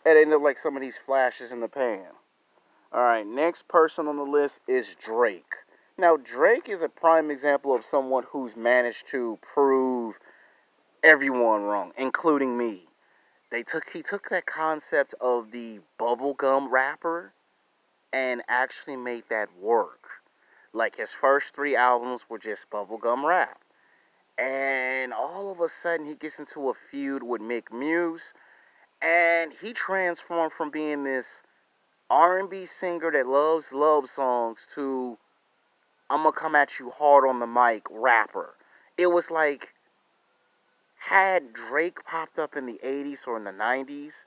And they look like some of these flashes in the pan. Alright, next person on the list is Drake. Now, Drake is a prime example of someone who's managed to prove everyone wrong, including me. He took that concept of the bubblegum rapper and actually made that work. Like his first three albums were just bubblegum rap. And all of a sudden he gets into a feud with Mick Muse, and he transformed from being this R&B singer that loves love songs to I'm gonna come at you hard on the mic rapper. It was like, had Drake popped up in the 80s or in the 90s,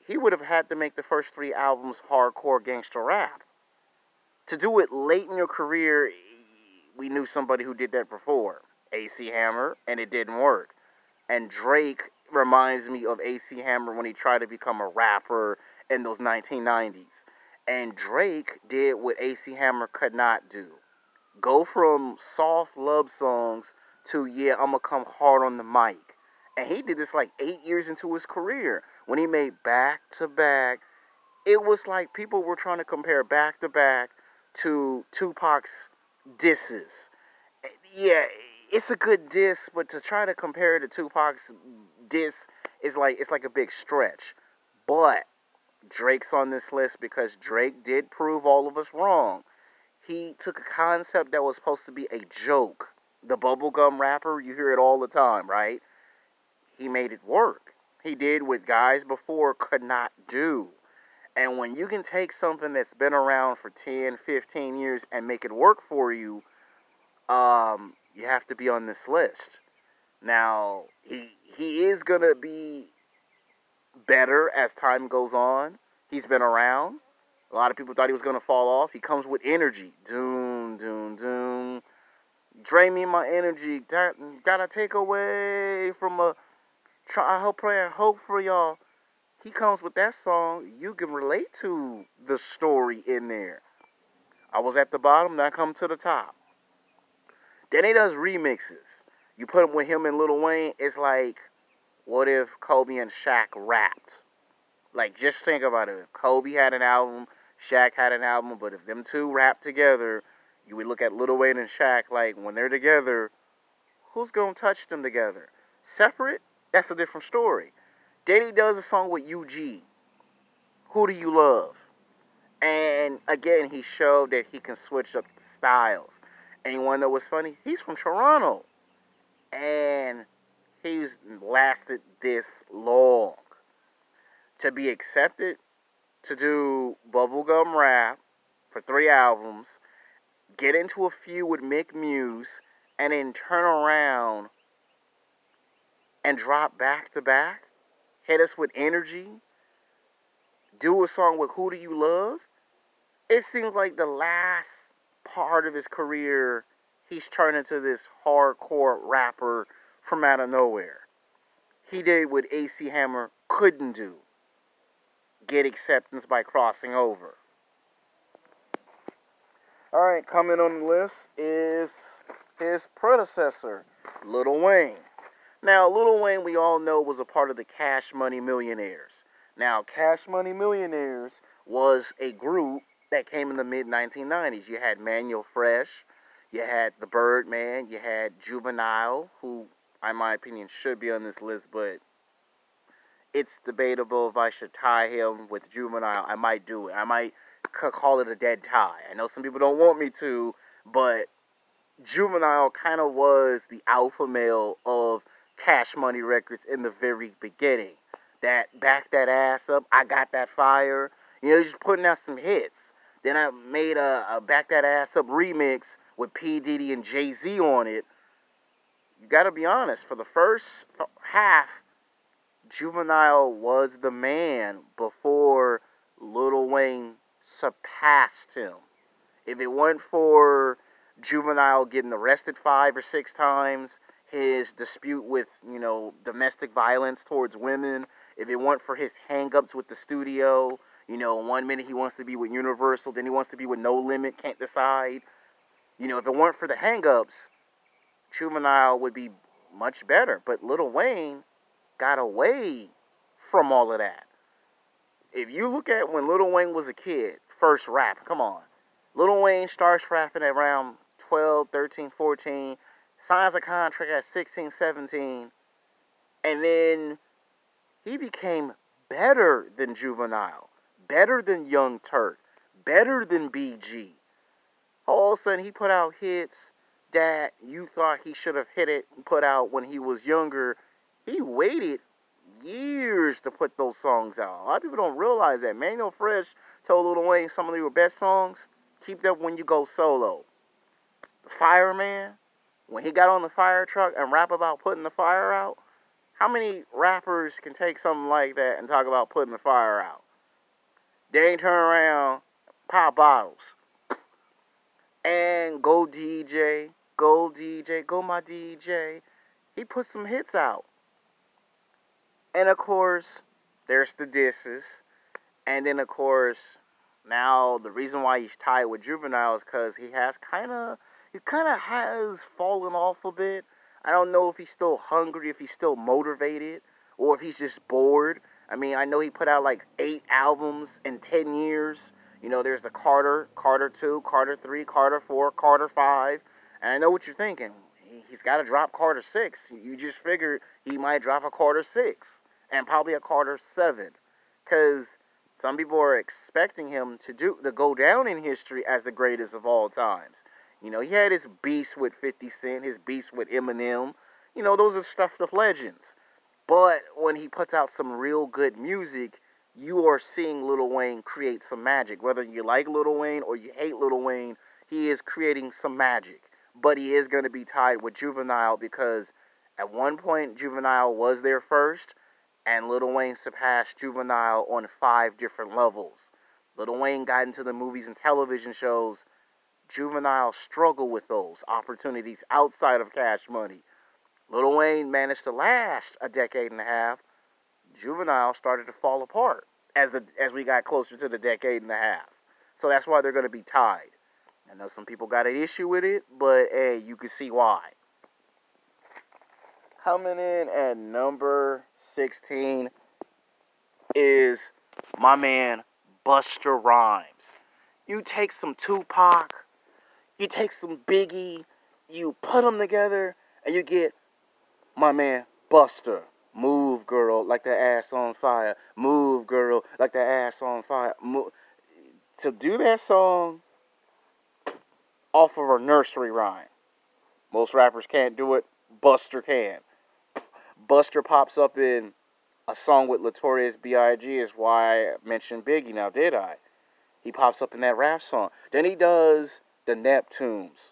he would have had to make the first three albums hardcore gangster rap. To do it late in your career, we knew somebody who did that before, AC Hammer, and it didn't work. And Drake reminds me of AC Hammer when he tried to become a rapper in those 1990s. And Drake did what AC Hammer could not do. Go from soft love songs to, yeah, I'm gonna come hard on the mic. And he did this like 8 years into his career. When he made Back to Back, it was like people were trying to compare Back to Back to Tupac's disses. Yeah, it's a good diss, but to try to compare it to Tupac's diss is like, it's like a big stretch. But Drake's on this list because Drake did prove all of us wrong. He took a concept that was supposed to be a joke. The bubblegum rapper, you hear it all the time, right? He made it work. He did what guys before could not do. And when you can take something that's been around for 10, 15 years and make it work for you, you have to be on this list. Now, he is going to be better as time goes on. He's been around. A lot of people thought he was going to fall off. He comes with energy. Doom, doom, doom. Drain me my energy. Gotta take away from a... I hope for y'all. He comes with that song. You can relate to the story in there. I was at the bottom, now I come to the top. Then he does remixes. You put him with him and Lil Wayne, it's like, what if Kobe and Shaq rapped? Like, just think about it. If Kobe had an album, Shaq had an album, but if them two rapped together, you would look at Lil Wayne and Shaq like, when they're together, who's gonna touch them together? Separate? That's a different story. Then he does a song with UG. Who Do You Love? And again, he showed that he can switch up the styles. And you wanna know what's funny? He's from Toronto. And he's lasted this long. To be accepted to do bubblegum rap for 3 albums, get into a feud with Mick Muse, and then turn around and drop back to back, hit us with energy, do a song with Who Do You Love? It seems like the last part of his career, he's turned into this hardcore rapper from out of nowhere. He did what AC Hammer couldn't do. Get acceptance by crossing over. Alright, coming on the list is his predecessor, Lil Wayne. Now, Lil Wayne, we all know, was a part of the Cash Money Millionaires. Now, Cash Money Millionaires was a group that came in the mid-1990s. You had Manuel Fresh, you had the Birdman, you had Juvenile, who, in my opinion, should be on this list, but it's debatable if I should tie him with Juvenile. I might do it. I might call it a dead tie. I know some people don't want me to, but Juvenile kind of was the alpha male of Cash Money Records in the very beginning. That Back That Ass Up, I Got That Fire. You know, just putting out some hits. Then I made a Back That Ass Up remix with P. Diddy and Jay-Z on it. You gotta be honest, for the first half, Juvenile was the man before Lil Wayne surpassed him. If it weren't for Juvenile getting arrested 5 or 6 times, his dispute with, domestic violence towards women, if it weren't for his hang-ups with the studio, 1 minute he wants to be with Universal, then he wants to be with No Limit, can't decide. If it weren't for the hang-ups, Juvenile would be much better. But Lil Wayne got away from all of that. if you look at when Lil Wayne was a kid, first rap, come on. Lil Wayne starts rapping at around 12, 13, 14, signs a contract at 16, 17, and then he became better than Juvenile, better than Young Turk, better than BG. All of a sudden, he put out hits that you thought he should have hit it and put out when he was younger. He waited years to put those songs out. A lot of people don't realize that. Manuel Fresh told Lil Wayne some of your best songs, keep that when you go solo. The Fireman, when he got on the fire truck and rap about putting the fire out, how many rappers can take something like that and talk about putting the fire out? They ain't turn around, pop bottles. And go DJ, go DJ, go my DJ. He put some hits out. And of course, there's the disses. And then of course, now the reason why he's tied with Juvenile is because he kind of has fallen off a bit. I don't know if he's still hungry, if he's still motivated, or if he's just bored. I mean, I know he put out like 8 albums in 10 years. You know, there's the Carter 2, Carter 3, Carter 4, Carter 5. And I know what you're thinking. He's got to drop Carter 6. You just figured he might drop a Carter 6 and probably a Carter 7. Because some people are expecting him to go down in history as the greatest of all times. You know, he had his beefs with 50 Cent, his beefs with Eminem. You know, those are stuff of legends. But when he puts out some real good music, you are seeing Lil Wayne create some magic. Whether you like Lil Wayne or you hate Lil Wayne, he is creating some magic. But he is going to be tied with Juvenile because at one point Juvenile was there first, and Lil Wayne surpassed Juvenile on 5 different levels. Lil Wayne got into the movies and television shows. Juvenile struggled with those opportunities outside of Cash Money. Lil Wayne managed to last a decade and a half. Juvenile started to fall apart as we got closer to the decade and a half. So that's why they're going to be tied. I know some people got an issue with it, but hey, you can see why. Coming in at number 16 is my man Busta Rhymes. You take some Tupac, you take some Biggie, you put them together, and you get my man Busta. Move, girl, like the ass on fire. Move, girl, like the ass on fire. To do that song off of a nursery rhyme. Most rappers can't do it. Buster can. Buster pops up in a song with Notorious B.I.G. is why I mentioned Biggie now, did I? He pops up in that rap song. Then he does the Neptunes.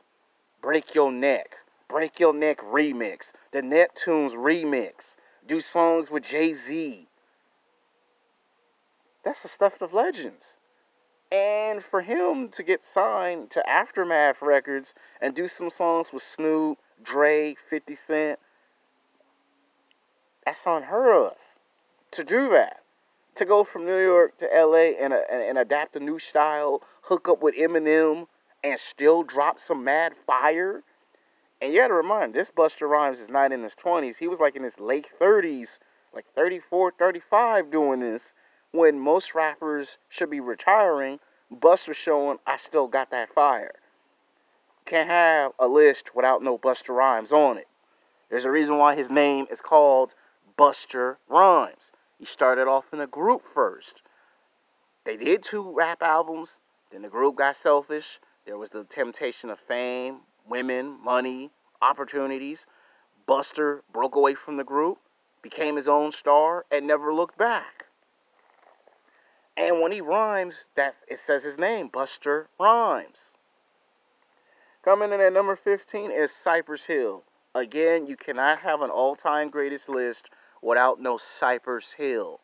Break Your Neck. Break Your Neck remix. The Neptunes remix. Do songs with Jay-Z. That's the stuff of legends. And for him to get signed to Aftermath Records and do some songs with Snoop, Dre, 50 Cent, that's unheard of. To do that. To go from New York to LA and adapt a new style, hook up with Eminem, and still drop some mad fire. And you gotta remind, this Busta Rhymes is not in his 20s. He was like in his late 30s, like 34, 35 doing this. When most rappers should be retiring, Busta's showing, I still got that fire. Can't have a list without no Busta Rhymes on it. There's a reason why his name is called Busta Rhymes. He started off in a group first. They did 2 rap albums. Then the group got selfish. There was the temptation of fame, women, money, opportunities. Busta broke away from the group, became his own star, and never looked back. And when he rhymes, it says his name, Busta Rhymes. Coming in at number 15 is Cypress Hill. Again, you cannot have an all-time greatest list without no Cypress Hill.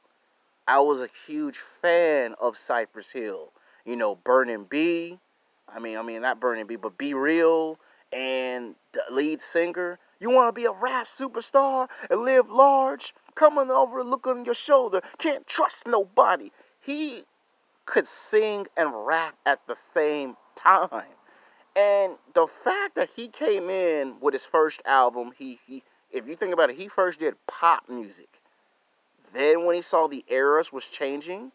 I was a huge fan of Cypress Hill. You know, Burning B. I mean, not Burning B, but Be Real. And the lead singer. You want to be a rap superstar and live large? Coming over and look on your shoulder. Can't trust nobody. He could sing and rap at the same time. And the fact that he came in with his first album, if you think about it, he first did pop music. Then when he saw the eras was changing,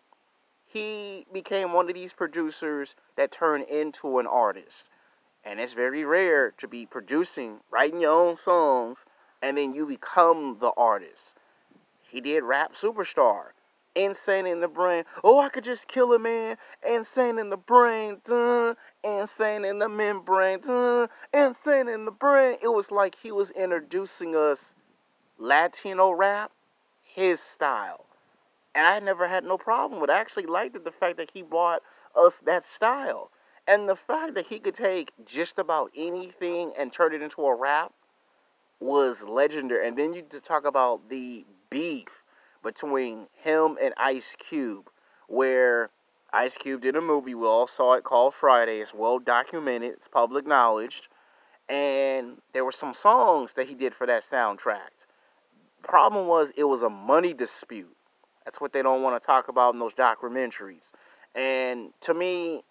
he became one of these producers that turned into an artist. And it's very rare to be producing, writing your own songs, and then you become the artist. He did Rap Superstar. Insane in the Brain. Oh, I could just kill a man. Insane in the brain. Duh. Insane in the membrane. Duh. Insane in the brain. It was like he was introducing us Latino rap, his style. And I never had no problem with it. I actually liked it, the fact that he brought us that style. And the fact that he could take just about anything and turn it into a rap was legendary. And then you talk about the beef between him and Ice Cube, where Ice Cube did a movie, we all saw it, called Friday. It's well documented, it's public knowledge. And there were some songs that he did for that soundtrack. Problem was, it was a money dispute. That's what they don't want to talk about in those documentaries. And to me,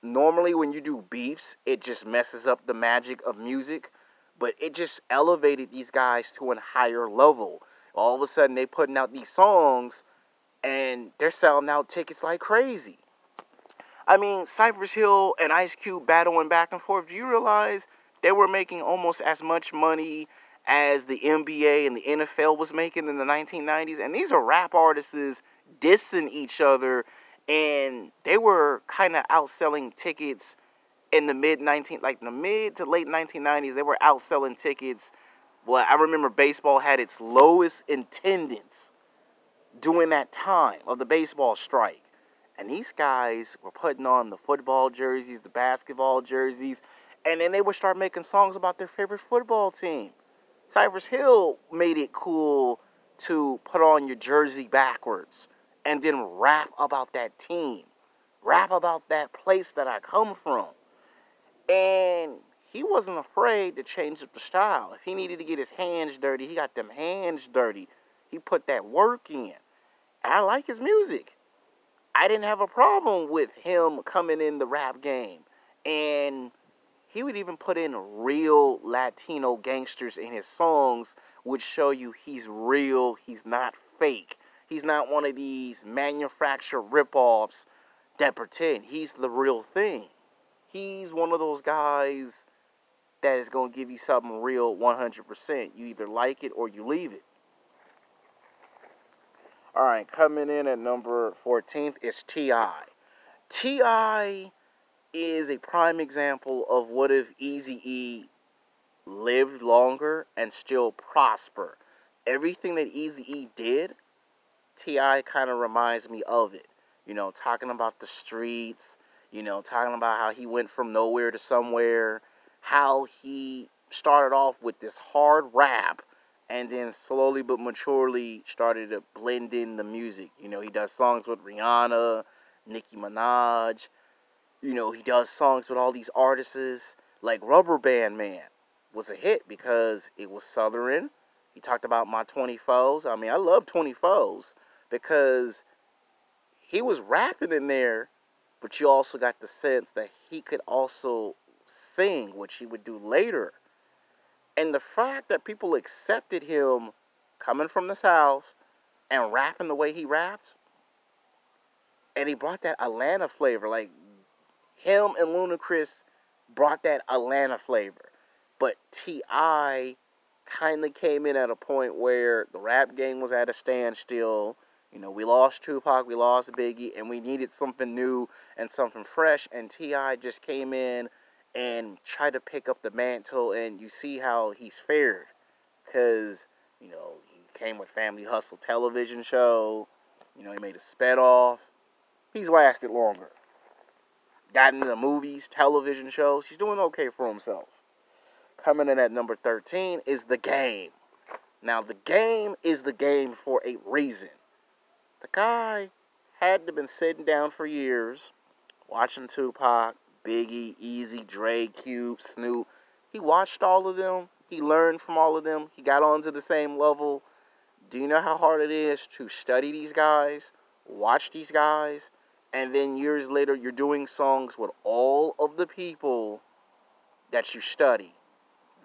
normally when you do beefs, it just messes up the magic of music. But it just elevated these guys to a higher level. All of a sudden, they putting out these songs, and they're selling out tickets like crazy. I mean, Cypress Hill and Ice Cube battling back and forth. Do you realize they were making almost as much money as the NBA and the NFL was making in the 1990s? And these are rap artists dissing each other, and they were kind of outselling tickets in the mid to late 1990s. They were outselling tickets. Well, I remember baseball had its lowest attendance during that time of the baseball strike. And these guys were putting on the football jerseys, the basketball jerseys, and then they would start making songs about their favorite football team. Cypress Hill made it cool to put on your jersey backwards and then rap about that team. Rap about that place that I come from. And he wasn't afraid to change up the style. If he needed to get his hands dirty, he got them hands dirty. He put that work in. And I like his music. I didn't have a problem with him coming in the rap game. And he would even put in real Latino gangsters in his songs, which show you he's real, he's not fake. He's not one of these manufactured ripoffs that pretend. He's the real thing. He's one of those guys that is going to give you something real 100%. You either like it or you leave it. Alright, coming in at number 14th is T.I. T.I. is a prime example of what if Eazy-E lived longer and still prosper. Everything that Eazy-E did, T.I. kind of reminds me of it. You know, talking about the streets, you know, talking about how he went from nowhere to somewhere, how he started off with this hard rap and then slowly but maturely started to blend in the music. You know, he does songs with Rihanna, Nicki Minaj. You know, he does songs with all these artists. Like Rubber Band Man was a hit because it was Southern. He talked about my 24s. I mean, I love 24s because he was rapping in there, but you also got the sense that he could also sing, which he would do later. And the fact that people accepted him coming from the South and rapping the way he rapped, and he brought that Atlanta flavor. Like, him and Ludacris brought that Atlanta flavor. But T.I. kind of came in at a point where the rap game was at a standstill. You know, we lost Tupac, we lost Biggie, and we needed something new and something fresh. And T.I. just came in and tried to pick up the mantle, and you see how he's fared. Because, you know, he came with Family Hustle television show. You know, he made a spin-off. He's lasted longer. Got into the movies, television shows. He's doing okay for himself. Coming in at number 13 is The Game. Now, The Game is The Game for a reason. The guy had to have been sitting down for years, watching Tupac, Biggie, Easy, Dre, Cube, Snoop. He watched all of them. He learned from all of them. He got onto the same level. Do you know how hard it is to study these guys, watch these guys, and then years later you're doing songs with all of the people that you study?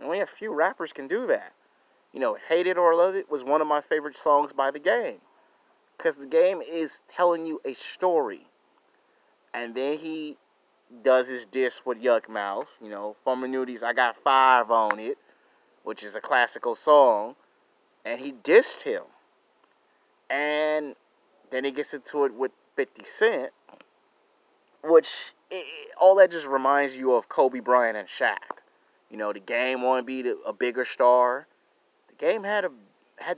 Only a few rappers can do that. You know, Hate It or Love It was one of my favorite songs by The Game. Because the game is telling you a story. And then he does his diss with Yuck Mouth. You know, Former Nudies, I Got Five on it, which is a classical song. And he dissed him. And then he gets into it with 50 Cent, which all that just reminds you of Kobe Bryant and Shaq. You know, the Game wanted to be a bigger star. The Game had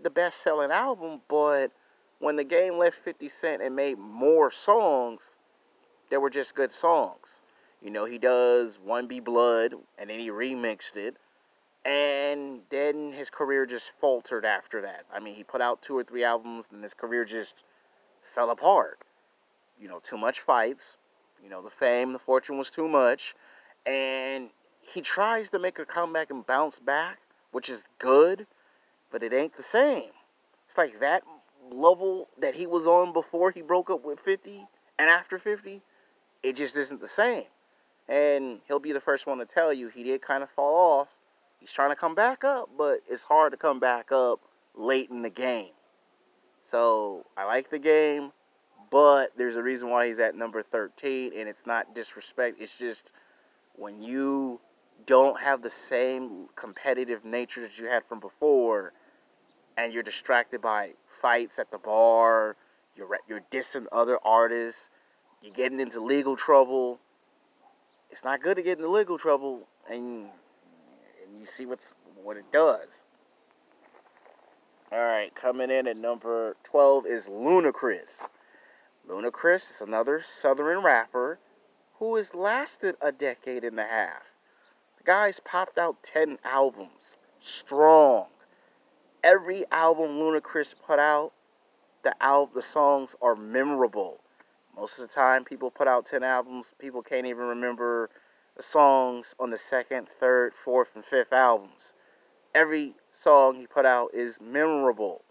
the best selling album, but when the Game left 50 Cent and made more songs, they were just good songs. You know, he does One Be Blood, and then he remixed it, and then his career just faltered after that. I mean, he put out 2 or 3 albums, and his career just fell apart. You know, too much fights. You know, the fame, the fortune was too much. And he tries to make a comeback and bounce back, which is good, but it ain't the same. It's like that level that he was on before he broke up with 50 and after 50, it just isn't the same. And he'll be the first one to tell you he did kind of fall off. He's trying to come back up, but it's hard to come back up late in the game. So I like the Game, but there's a reason why he's at number 13, and it's not disrespect. It's just when you don't have the same competitive nature that you had from before, and you're distracted by fights at the bar, you're dissing other artists, you're getting into legal trouble. It's not good to get into legal trouble, and you see what it does. All right, coming in at number 12 is Ludacris. Ludacris is another Southern rapper who has lasted a decade and a half. The guy's popped out 10 albums, strong. Every album Ludacris put out, the songs are memorable. Most of the time, people put out 10 albums, people can't even remember the songs on the second, third, fourth, and fifth albums. Every song he put out is memorable.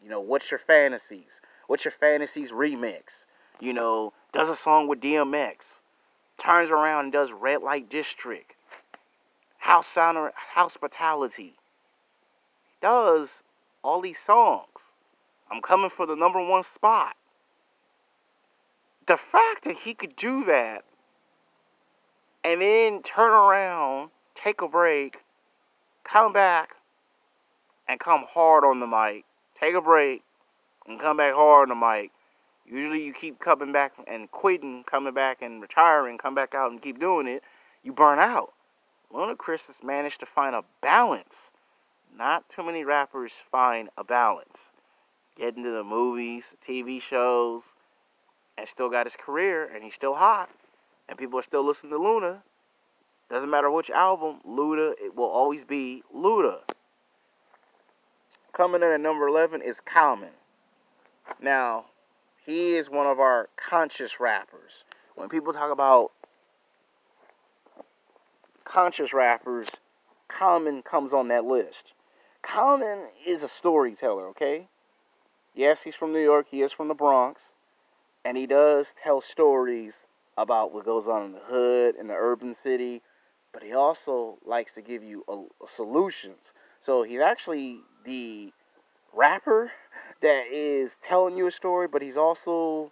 You know, What's Your Fantasies? What's Your Fantasies remix? You know, does a song with DMX. Turns around and does Red Light District. Hospitality. Does all these songs. I'm coming for the number 1 spot. The fact that he could do that and then turn around, take a break, come back, and come hard on the mic. Take a break and come back hard on the mic. Usually you keep coming back and quitting, coming back and retiring, come back out and keep doing it. You burn out. Ludacris has managed to find a balance. Not too many rappers find a balance. Get into the movies, TV shows, and still got his career, and he's still hot. And people are still listening to Luda. Doesn't matter which album, Luda, it will always be Luda. Coming in at number 11 is Common. Now, he is one of our conscious rappers. When people talk about conscious rappers, Common comes on that list. Common is a storyteller, okay? Yes, he's from New York, he is from the Bronx, and he does tell stories about what goes on in the hood, in the urban city, but he also likes to give you solutions. So he's actually the rapper that is telling you a story, but he's also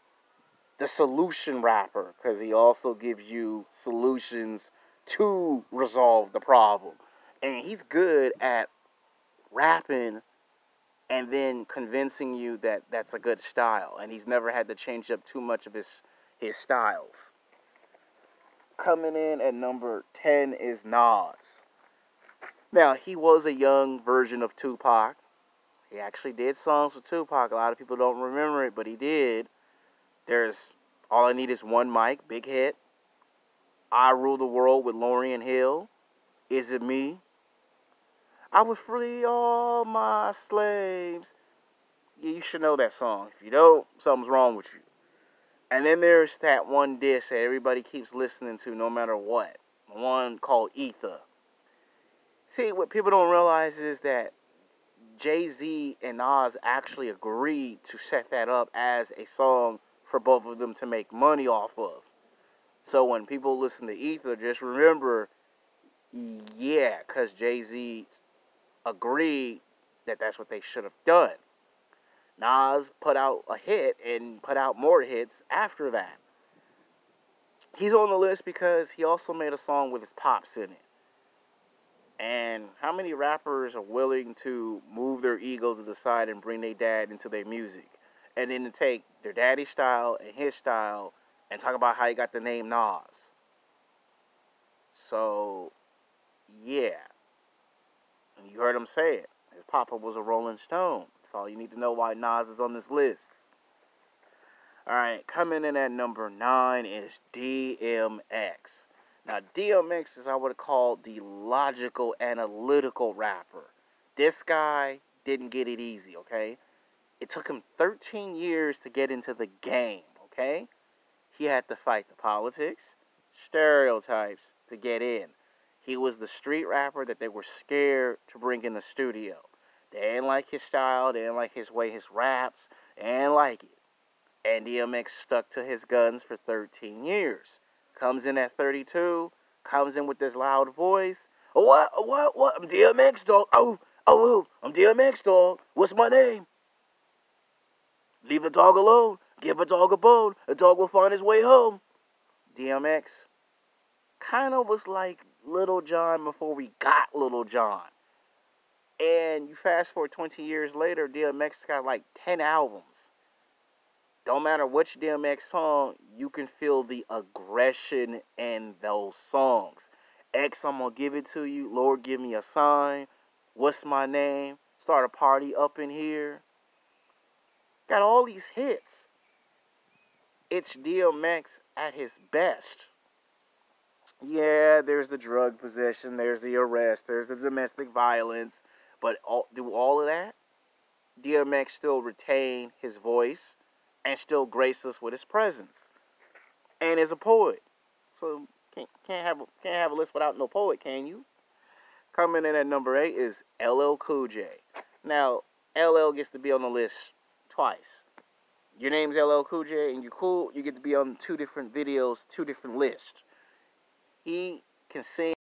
the solution rapper, because he also gives you solutions to resolve the problem. And he's good at rapping and then convincing you that that's a good style. And he's never had to change up too much of his styles. Coming in at number 10 is Nas. Now, he was a young version of Tupac. He actually did songs with Tupac. A lot of people don't remember it, but he did. There's All I Need Is One Mic, big hit. I Rule the World with Lauryn Hill. Is It Me? I would free all my slaves. Yeah, you should know that song. If you don't, something's wrong with you. And then there's that one diss that everybody keeps listening to no matter what. One called Ether. See, what people don't realize is that Jay-Z and Nas actually agreed to set that up as a song for both of them to make money off of. So when people listen to Ether, just remember, yeah, because Jay-Z agreed that that's what they should have done. Nas put out a hit and put out more hits after that. He's on the list because he also made a song with his pops in it. And how many rappers are willing to move their ego to the side and bring their dad into their music? And then to take their daddy's style and his style and talk about how he got the name Nas. So, yeah. And you heard him say it. His papa was a Rolling Stone. That's all you need to know why Nas is on this list. Alright, coming in at number 9 is DMX. Now, DMX is, I would call, the logical, analytical rapper. This guy didn't get it easy, okay? It took him 13 years to get into the game, okay? He had to fight the politics, stereotypes to get in. He was the street rapper that they were scared to bring in the studio. They didn't like his style, they didn't like his way, his raps, they didn't like it. And DMX stuck to his guns for 13 years. Comes in at 32, comes in with this loud voice. What? I'm DMX, dog. Oh, I'm DMX, dog. What's my name? Leave the dog alone. Give a dog a bone. The dog will find his way home. DMX kind of was like Little John before we got Little John. And you fast forward 20 years later, DMX got like 10 albums. Don't matter which DMX song, you can feel the aggression in those songs. X, I'm gonna give it to you. Lord, give me a sign. What's my name? Start a party up in here. Got all these hits. It's DMX at his best. Yeah, there's the drug possession, there's the arrest, there's the domestic violence. But through all of that, DMX still retained his voice and still grace us with his presence, and is a poet. So can't have a list without no poet, can you? Coming in at number 8 is LL Cool J. Now LL gets to be on the list twice. Your name's LL Cool J and you're cool. You get to be on 2 different videos, 2 different lists. He can sing.